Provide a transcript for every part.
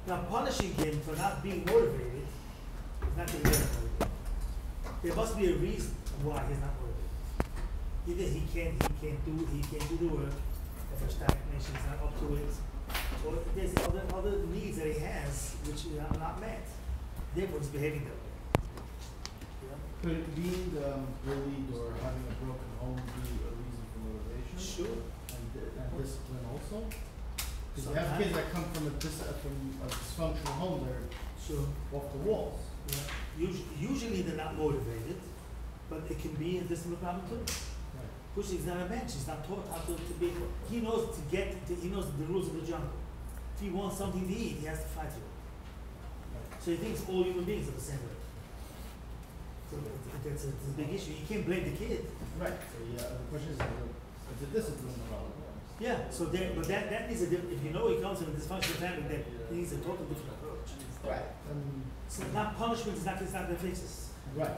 Now, punishing him for not being motivated is not going to get him motivated. There must be a reason why he's not motivated. Either he can't do the work, the stagnation is not up to it, or there's other needs that he has which are not met. Therefore, he's behaving that way. Could being bullied or having a broken home be a reason for motivation? Sure. And discipline also? Because you have kids that come from a dysfunctional home, they're Sure. off the walls. Yeah. Usually they're not motivated, but it can be a discipline problem too. Right. Push is not a bench. He's not taught how to be. He knows he knows the rules of the jungle. If he wants something to eat, he has to fight for it. Right. So he thinks all human beings are the same way. So that's a big issue. You can't blame the kid. Right. So yeah, the question is, it's a discipline problem. Yeah. So but that needs a different. If you know he comes from a dysfunctional family, then he needs a totally different approach. Right. So not punishment is not going to fix this. Right.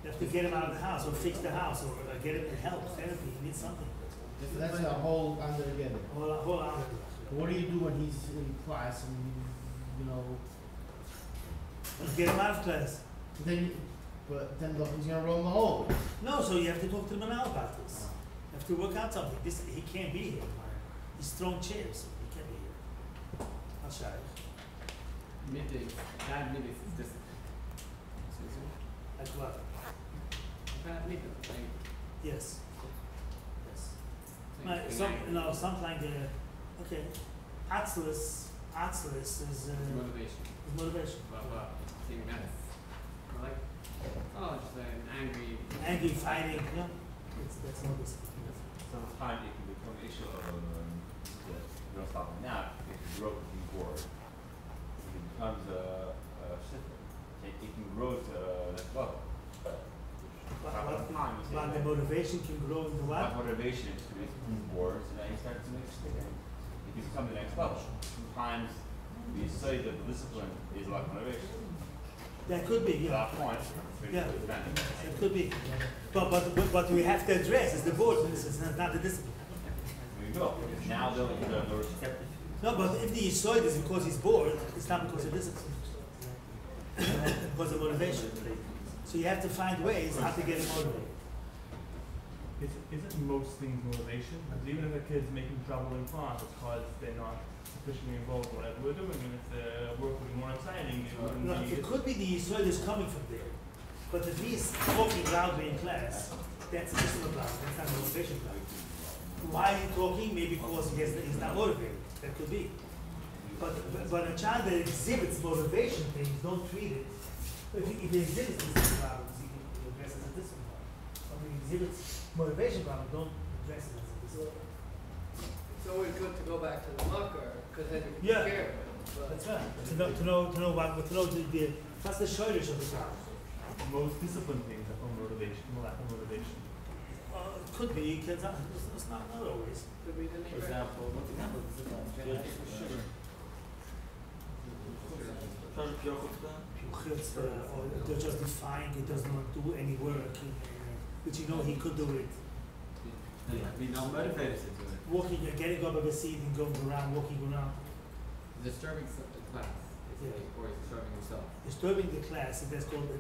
You have to get him out of the house, or fix the house, or get him help, therapy. He needs something. So that's a whole under again. Whole other. What do you do when he's in class and Get him out of class. then he's gonna roll the hole. No, so you have to talk to him now about this. You have to work out something. He can't be here. He's throwing chairs. He can't be here. I'll show you. Midday, bad midday is discipline. Like what? Bad midday, like, Yes. Yes. like Something like okay. Atzlus is motivation. motivation. But think that's like, just an angry. Fighting. Yeah. That's not discipline. Sometimes it can become an issue of you don't stop him now if you grow up being bored. It becomes a system. It can grow to the next level. But the motivation can grow into My what? motivation is to be bored, so now you start to make a stick. It can become the next level. Sometimes we say that the discipline is like motivation. That could be, At yeah. that point, Yeah. it's It could be. But we have to address is the board. It's not the discipline. there you go. Now they'll respect it. No, but if the Yisoid is because he's bored, it's not because of discipline. Because of motivation. So you have to find ways how to get him motivated. Isn't most things motivation? Because even if a kid's making trouble in class, it's because they're not sufficiently involved in whatever we're doing, and if the work would be more exciting, it wouldn't No, be. it could be the Yisoid is coming from there. But if he's talking loudly in class, that's a discipline problem. That's not a motivation problem. Why is he talking? Maybe because he's not motivated. That could be. But a child that exhibits motivation things, don't treat it. If he exhibits discipline problems, he can address it as a discipline problem. But if he exhibits motivation problems, don't address it as a discipline problem. It's always good to go back to the mucker, because then you can Yeah. take care of it. But That's right. To know what's the shortage of the problem. Most discipline things are from motivation, lack of motivation. It could be. It's not always. could be the For neighbor. example, what's the example? This is sugar. Or they're just defying, he does not do any work, but he could do it. Be not motivated to do it. Walking, getting up of a seat and going around, walking around, Disturbing the class. Yeah. Or he's disturbing himself. disturbing the class, and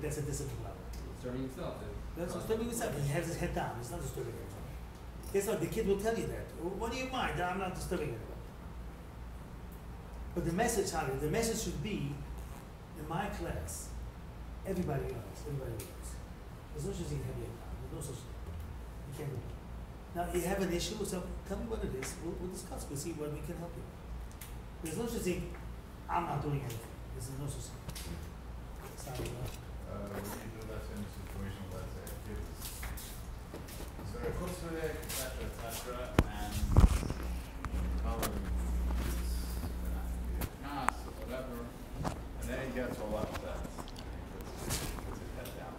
that's a discipline problem. Disturbing himself. That's disturbing himself, he has his head down, he's not disturbing anyone. Guess what, the kid will tell you that. What do you mind? I'm not disturbing anyone. But the message, Harry, the message should be, in my class, everybody knows. There's no such thing as heavy head down, there's no such thing. You can't do it. Now, you have an issue, so tell me what it is, we'll discuss, we'll see where we can help you. There's no such thing, I'm not doing anything. There's no such thing. It's not enough. What do you do that in a situation, let's say, kids? So they're kutzvelig, etc., and Colin is class or whatever, and then he gets all upset and he puts his head down.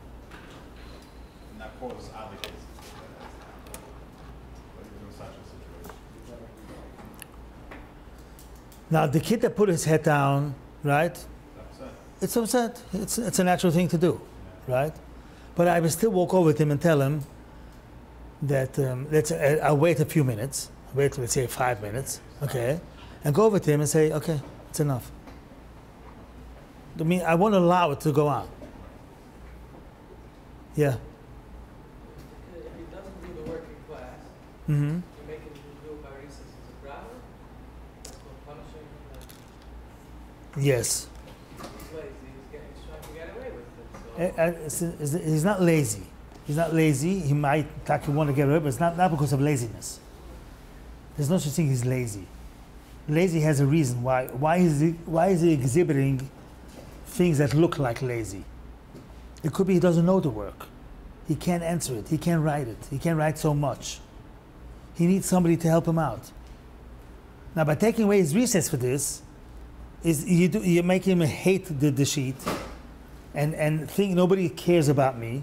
And that causes other kids to put their heads down. What do you do in such a situation? Now, the kid that put his head down, right? Upset? It's upset. It's a natural thing to do, right? But I will still walk over to him and tell him that I'll wait a few minutes, wait, let's say 5 minutes, okay, and go over to him and say, okay, it's enough. I mean, I want to allow it to go on. Yeah. If he doesn't do the work in class, Mm-hmm. you make him do it by recess as a growler, that's called punishing him. Yes. He's lazy, he's trying to get away with it, so. He's not lazy. He's not lazy. He might actually want to get away, but it's not because of laziness. There's no such thing as lazy. Lazy has a reason why. Why is he exhibiting things that look like lazy? It could be he doesn't know the work. He can't answer it. He can't write it. He can't write so much. He needs somebody to help him out. Now, by taking away his recess for this, you make him hate the sheet and think nobody cares about me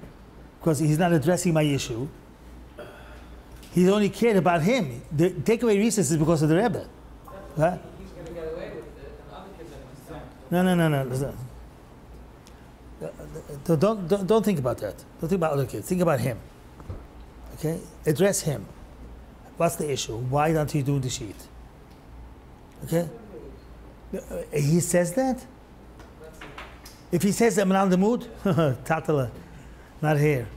because he's not addressing my issue. He's only cared about him. The take away recess is because of the Rebbe. Huh? He's going to get away with it, and other kids are going to stop. No. Don't think about that. Don't think about other kids. Think about him. Okay? Address him. What's the issue? Why don't you do the sheet? Okay? He says that? That's it. If he says I'm not in the mood, Tatala, not here.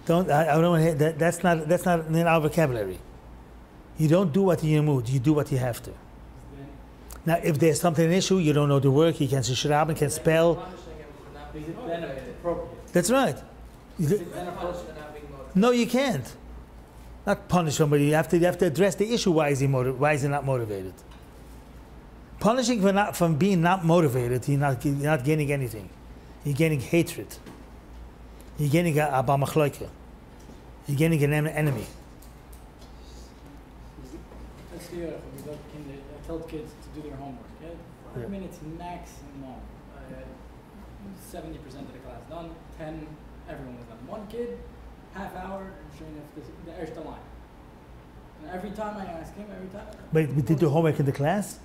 I don't want to hear that. That's not in our vocabulary. You don't do what you're in the mood. You do what you have to. Now, if there's something an issue, you don't know the work, you can't see Shirab, you can't spell. Punishing him for not Is being it then motivated. appropriate? That's right. Is it Then then punished appropriate? for not being motivated. No, you can't. Not punish somebody. You have to address the issue. Why is he not motivated? Punishing for being not motivated, you're not gaining anything. You're gaining hatred. You're gaining a bamachloike. You're gaining an enemy. That's the other thing. I tell kids to do their homework. Yeah? 5 Yeah. minutes maximum. 70% of the class done. 10, everyone was done. One kid, half hour, showing off the erste line. And every time I ask him, But we did the homework in the class?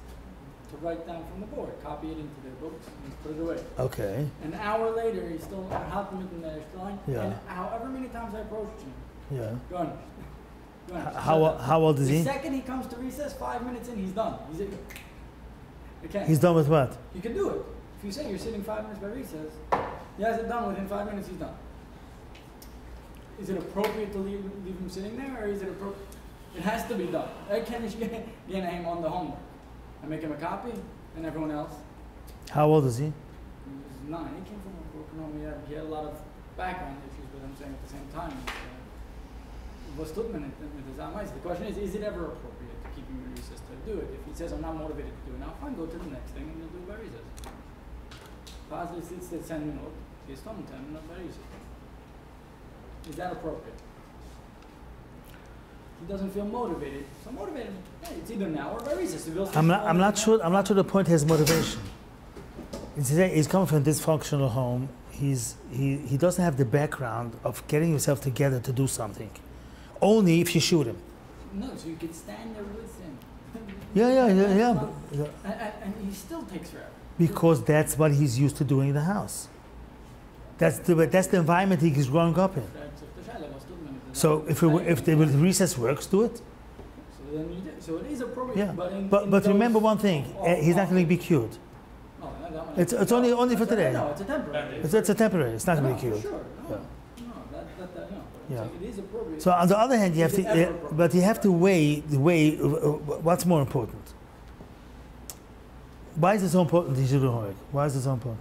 to write down from the board, copy it into their books, and put it away. Okay. An hour later, he's still helped him in the erste line. Yeah. And however many times I approached him, Yeah. gone. How old is The he? second he comes to recess, 5 minutes in, he's done. Okay. He's done with what? You can do it. If you say you're sitting 5 minutes by recess, he has it done within 5 minutes, he's done. Is it appropriate to leave him sitting there, or is it appropriate? It has to be done. I can't get him on the homework. I make him a copy, and everyone else. How old is he? He was 9. He came from a broken home. He had a lot of background issues, but I'm saying at the same time, the question is it ever appropriate to keep him in recess to do it? If he says, I'm not motivated to do it now, fine, go to the next thing and you'll do it by recess. Fazla sits there 10 minutes, he's done 10 minutes by recess. Is that appropriate? He doesn't feel motivated. So motivated, hey, it's either now or by recess. I'm not sure the point has motivation. He's coming from a dysfunctional home. He doesn't have the background of getting himself together to do something. Only if you shoot him. No, so you could stand there with him. Yeah. And he still takes forever. Because that's what he's used to doing in the house. That's the environment he's growing up in. So if the recess works, do it. So then you do. So it is appropriate. Yeah. But Remember one thing: he's not going to be cured. It's only for today. No, it's a temporary. It's a temporary. It's not going to be cured. Sure. No. Yeah. No, that no. Yeah. It is appropriate. So on the other hand, Is it ever appropriate? but you have to weigh what's more important. Why is it so important to do the homework? Why is it so important?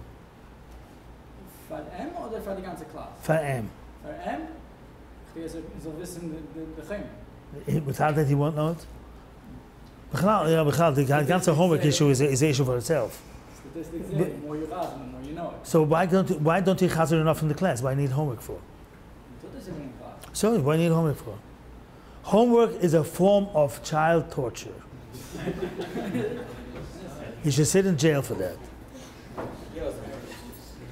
For M oder für die ganze Klasse? For M. For M, so wissen the Chem. Without that, he won't know it. The ganze homework issue is an issue for itself. Statistics say, the more you pass, the more you know it. So why don't you chazer enough in the class? Why need homework for? So this is in class. Sorry, why need homework for? Homework is a form of child torture. You should sit in jail for that.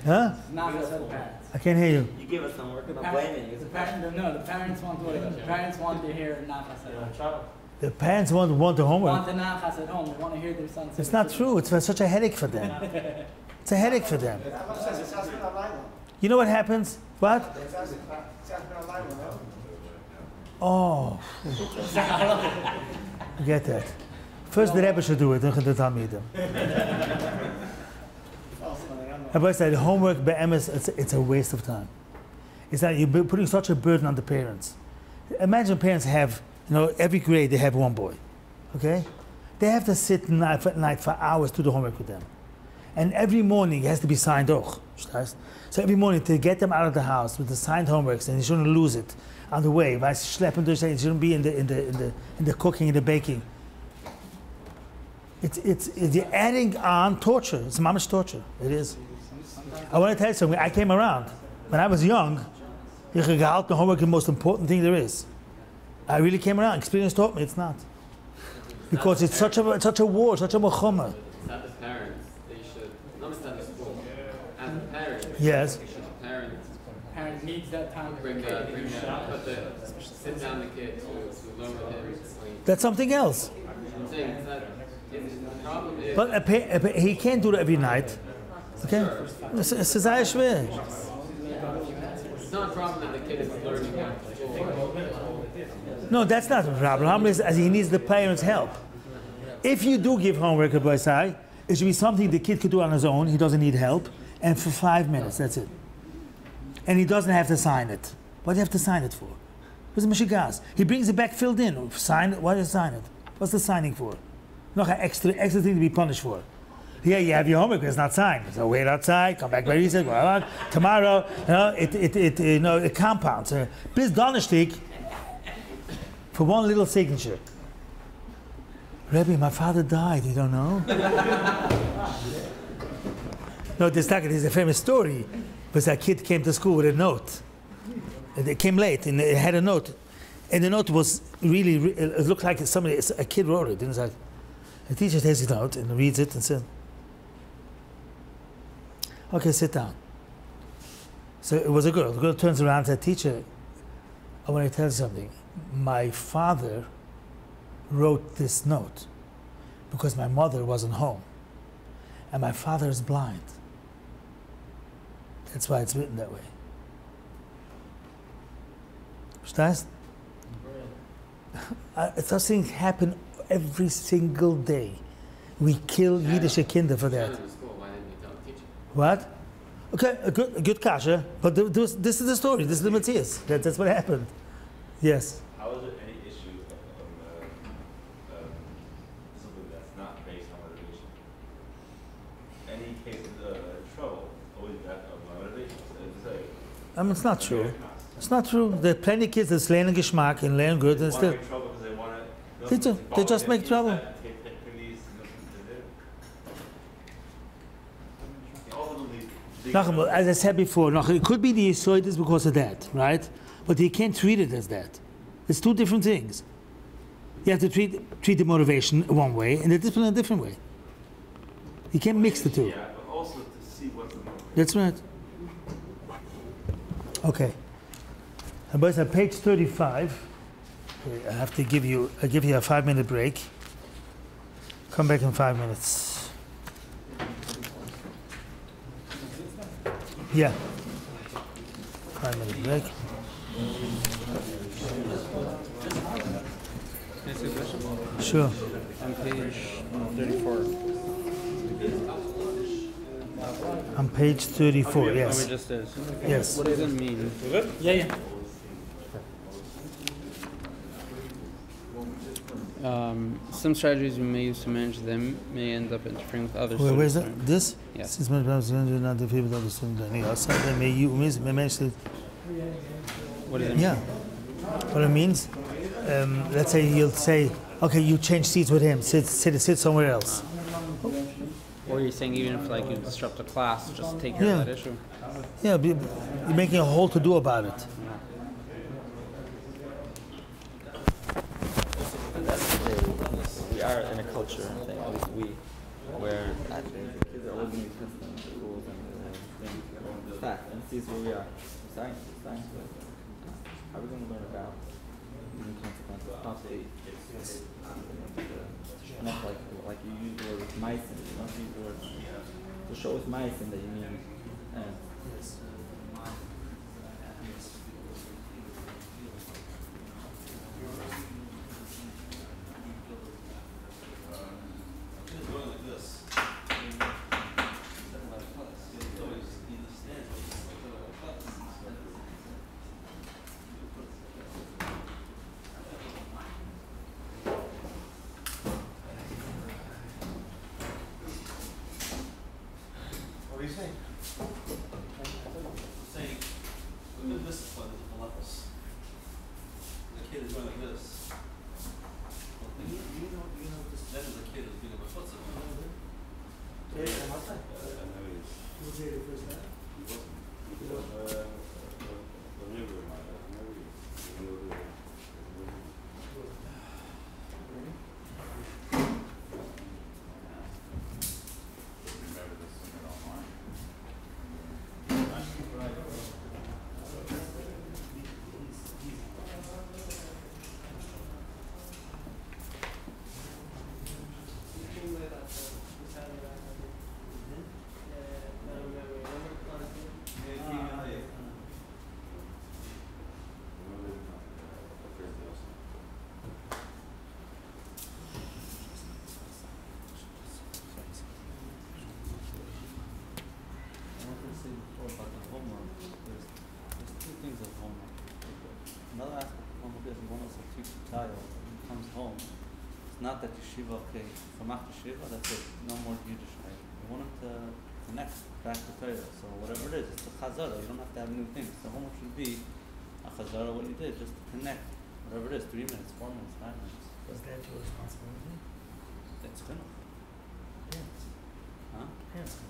Huh? Not just the parents. I can't hear you. You give us some work, I'm The not blaming you. the parents want what? The parents want to hear nachas at home. The parents want the Want homework. the nachas at home. They want to hear their son say It's not true. It's such a headache for them. It's a headache for them. You know what happens? What? Oh. I get that. First the Rebbe should do it, then the Talmidim. Everybody said homework by MS, it's a waste of time. It's that you're putting such a burden on the parents. Imagine parents have, every grade they have one boy, okay? They have to sit night for hours to do homework with them. And every morning it has to be signed off. So every morning to get them out of the house with the signed homeworks, and you shouldn't lose it on the way. By schlepping durch, it shouldn't be in the cooking and the baking. You're adding on torture. It's mamish torture. It is. I want to tell you something. I came around when I was young. The homework is the most important thing there is. I really came around. Experience taught me it's not, because it's such a war, such a mechama. As parents, they should not understand the school. As a parent, Yes. Parent needs that time. sit down the kid to learn with him. That's something else. I'm saying is that the problem is. But he can't do that every night. Okay? It's sehr schwer. It's not a problem that the kid is learning after school. No, that's not the problem. The problem is he needs the parents' help. If you do give homework at Boisai, it should be something the kid could do on his own. He doesn't need help. And for 5 minutes, that's it. And he doesn't have to sign it. What do you have to sign it for? What's the Mishigas? He brings it back filled in. Sign it. Why do you sign it? What's the signing for? Nog an extra thing to be punished for. Yeah, you have your homework, but it's not signed. So wait outside, come back by recess, go out. Tomorrow, it compounds. Bis Donnerstag, for one little signature. Rebbe, my father died, you don't know? No, this is a famous story. Because a kid came to school with a note. They came late, and it had a note. And the note was really, it looked like a kid wrote it. And like, the teacher takes it out and reads it and says, okay, sit down. So it was a girl. The girl turns around and said, teacher, I want to tell you something. My father wrote this note because my mother wasn't home. And my father is blind. That's why it's written that way. Verstehst? Such things happen every single day. We kill Yiddish kinder for that. What? Okay, a good kasha, but this is the story. This is the Matthias. That's what happened. Yes. How is there any issue of something that's not based on motivation? Any case of trouble always backed up by motivation? It's not true. It's not true. There are plenty of kids that learn Geschmack and learn good and still. They just make trouble. As I said before, it could be the Yisoidis because of that, right? But you can't treat it as that. It's two different things. You have to treat the motivation one way and the discipline a different way. You can't mix the two. Yeah, but also to see what's the motivation. That's right. Okay. But on page 35, I have to give you a 5-minute break. Come back in 5 minutes. Yeah. 5-minute break. Sure. On page 34. On page 34, yes. Just is. Yes. What does it mean? Yeah. Some strategies we may use to manage them may end up interfering with others. Where is that? This? Yes. Since my parents not the people of the student, outside may you manage to. What does it mean? Yeah. What it means, let's say you'll say, okay, you change seats with him, sit somewhere else. Or you're saying even if you disrupt a class, just take care of that issue. Yeah, you're making a whole to-do about it. We are in a culture, I think, at least we, where kids are always going to be tested in schools and fact, and see where we are. Science, how are we going to learn about human consequences? Possibly, not like you use the word mice, and you don't use the word to show us mice, and that you mean do you say? Saying, look at this one, the levels. The kid is going like this. Well, you know this then the kid is being a befutzer. Okay, come outside. Who was here the first time? Remember this when you're online. I wanted to say before about the homework. There's two things of homework. Another aspect of homework is one also teach a child when he comes home. It's not that yeshiva, okay, from after yeshiva, that's it, no more Yiddish, right? You want him to connect back to Torah. So whatever it is, it's the chazara. You don't have to have new things. The homework should be a chazara, what you did, just to connect. Whatever it is, 3 minutes, 4 minutes, 5 minutes. Is that your responsibility? That's chinuch. Parents. Huh? Parents can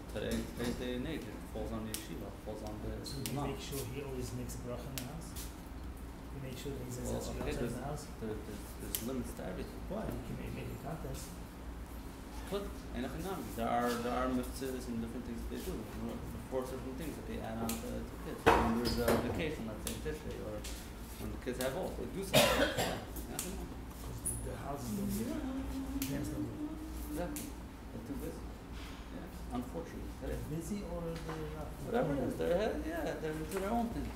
Today's day and age, it falls on the yeshiva, it falls on the So you imam. make sure he always makes a bracha in the house? You make sure that he says Well, that's okay, outside the house? there's limits to everything. Why? You can make a contest. But there are mitzvahs and different things they do. Before certain things that they add on to kids. When there's a vacation, let's say Tishrei, or when the kids have off, they do something. Because the houses don't do it. Parents don't do it. Exactly. They're too busy. Yeah. Unfortunately, today. They're busy or they're not? Whatever it is, they're into their own things.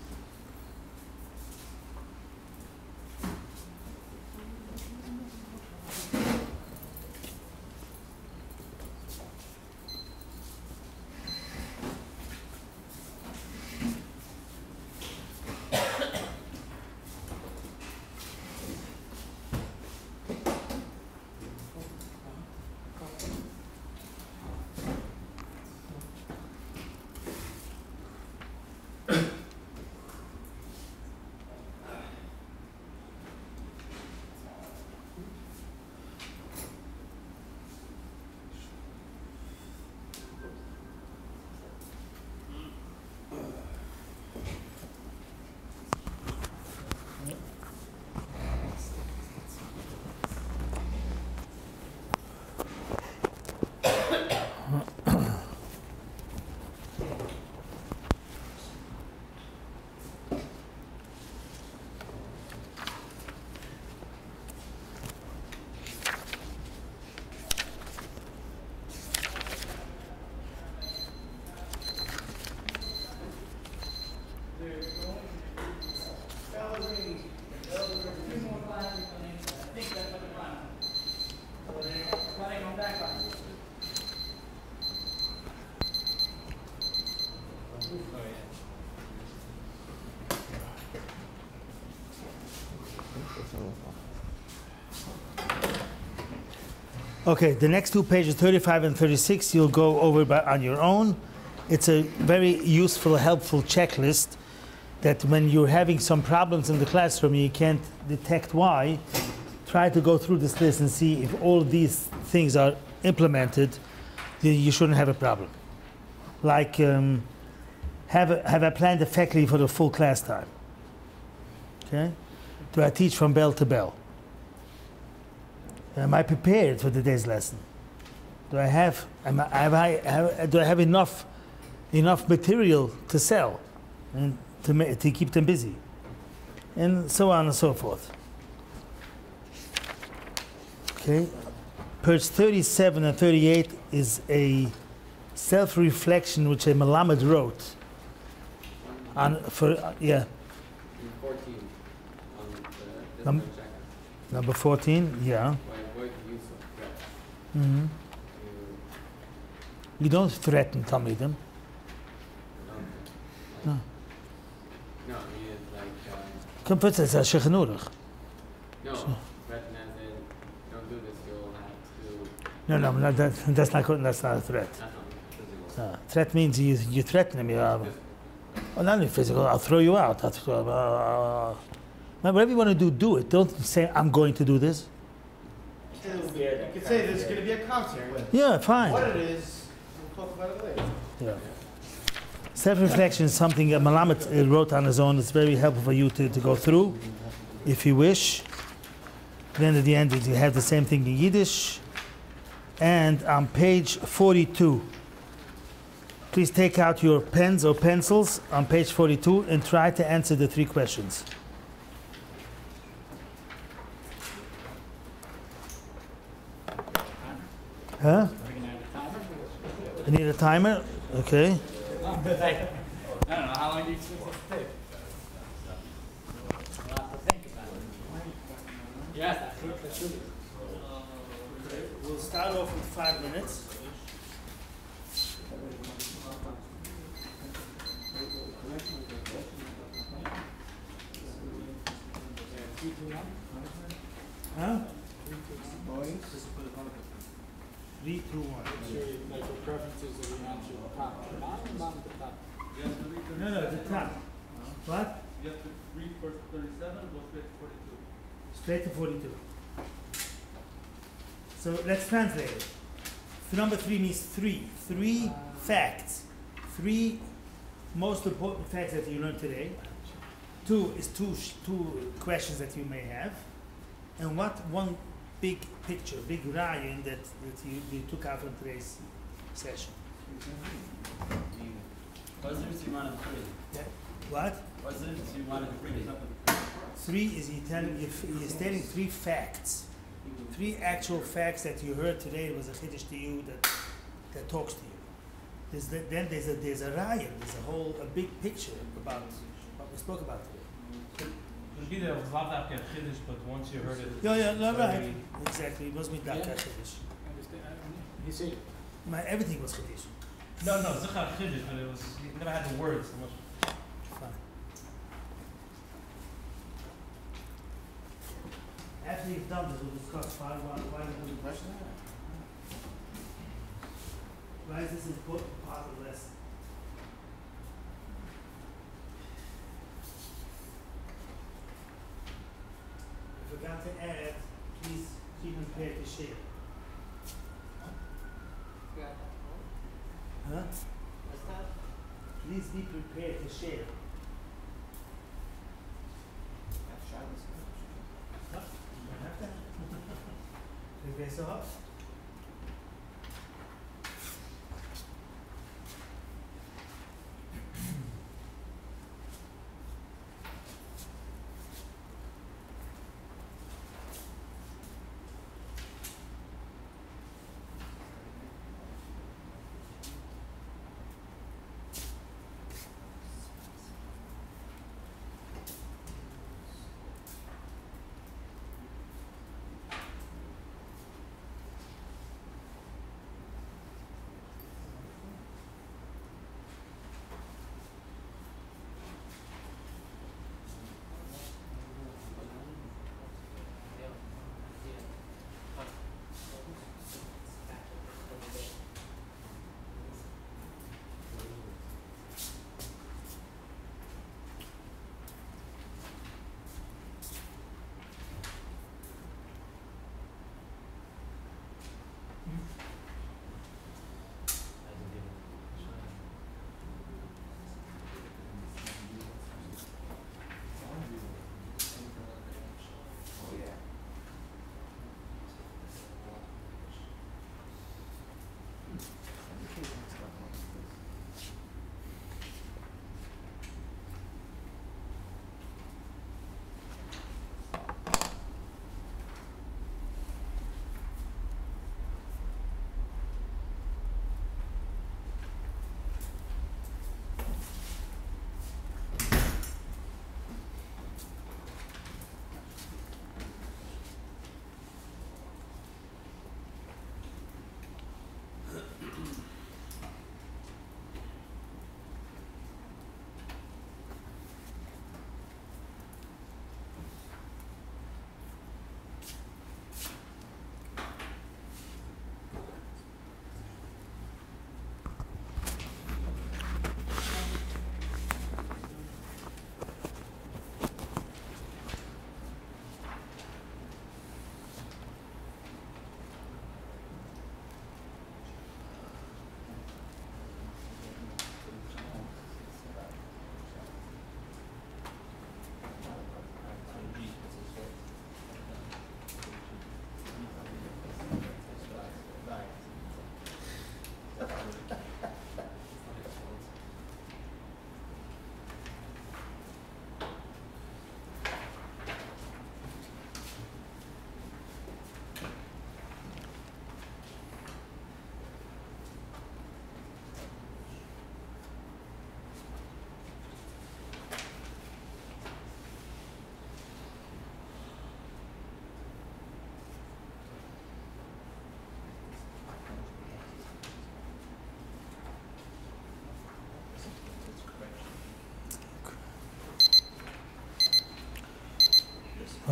Okay, the next two pages, 35 and 36, you'll go over on your own. It's a very useful, helpful checklist that when you're having some problems in the classroom, you can't detect why. Try to go through this list and see if all these things are implemented, then you shouldn't have a problem. Like, have I planned the faculty for the full class time? Okay? Do I teach from bell to bell? Am I prepared for the day's lesson? Do I have enough material to sell and to keep them busy, and so on and so forth? Okay, page 37 and 38 is a self-reflection which a Melamed wrote. On for 14 on the Num- number 14, yeah. Mm-hmm. You don't threaten Talmidim. No. No, I mean it's like Come put this as shechin uruch. no, threaten as in don't do this, you'll have to. No, that's not good. That's not a threat. That's not physical. Threat means you threaten me. Well, not only physical, I'll throw you out. Whatever you want to do, do it. Don't say, I'm going to do this. You could say there's going to be a concert. Yeah, fine. What it is, we'll talk about it later. Yeah. Self-reflection is something that Malamed wrote on his own. It's very helpful for you to go through, if you wish. Then at the end, you have the same thing in Yiddish. And on page 42, please take out your pens or pencils on page 42 and try to answer the 3 questions. Huh? You need a timer? Okay. I don't know, how long do you expect this to take? A lot to think about. Yes, that should be. We'll start off with 5 minutes. Huh? 3, 2, 1. Like your preferences of the answer, top to bottom, bottom to top. No, the top. What? You have to read first 37, go straight to 42. Straight to 42. So let's translate it. Number 3 means 3. 3 facts. 3 most important facts that you learned today. 2 is two questions that you may have. And what one big picture, big raya that you took out from today's session. What's the difference you wanted 3? Yeah. What? What's the difference you wanted 3? 3 is you're stating 3 facts. 3 actual facts that you heard today. It was a chiddush to you that talks to you. Then there's a raya, there's a big picture about what we spoke about today. It was not that chiddush, but once you heard it. Yeah, no, right. Exactly. It must be that chiddush. You see, Everything was chiddush. No, it's not chiddush, but it was, you never had the words so much. Fine. After you've done this, we'll discuss why the question. Why is this important part of the lesson? I forgot to add, please be prepared to share. Huh? What's that? Please be prepared to share. What? You don't have that. Okay, so how?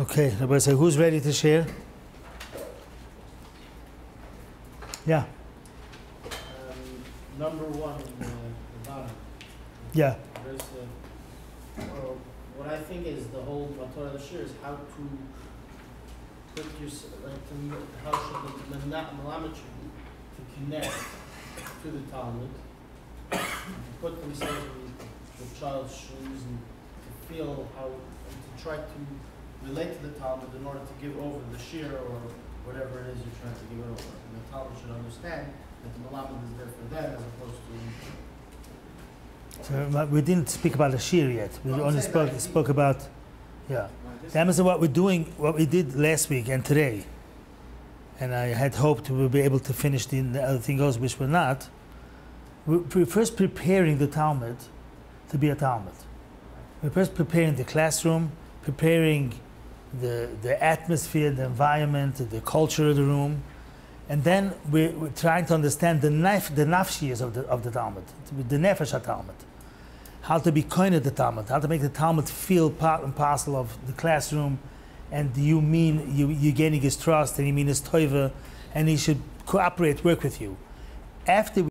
Okay, everybody say, who's ready to share? Yeah, Number one in the bottom. yeah. There's what I think is the whole Matorah Lashir is how to put your how should the Malamet to connect to the Talmud, to put themselves in the child's shoes and to feel how and to try to relate to the Talmud in order to give over the shir or whatever it is you're trying to give it over. And the Talmud should understand that the Malamet is there for them as opposed to. So we didn't speak about the shir yet. We No, I'm only saying like spoke about, yeah. That is what we're doing, what we did last week and today. And I had hoped we would be able to finish the other thing goes, which we're not. We're first preparing the Talmud to be a Talmud. We're first preparing the classroom, preparing the atmosphere, the environment, the culture of the room. And then we're trying to understand the nafshiyas of the Talmud, the nefesh Talmud. How to be kind of the Talmud, how to make the Talmud feel part and parcel of the classroom, and you're gaining his trust, and you mean his toiva, and he should cooperate, work with you. After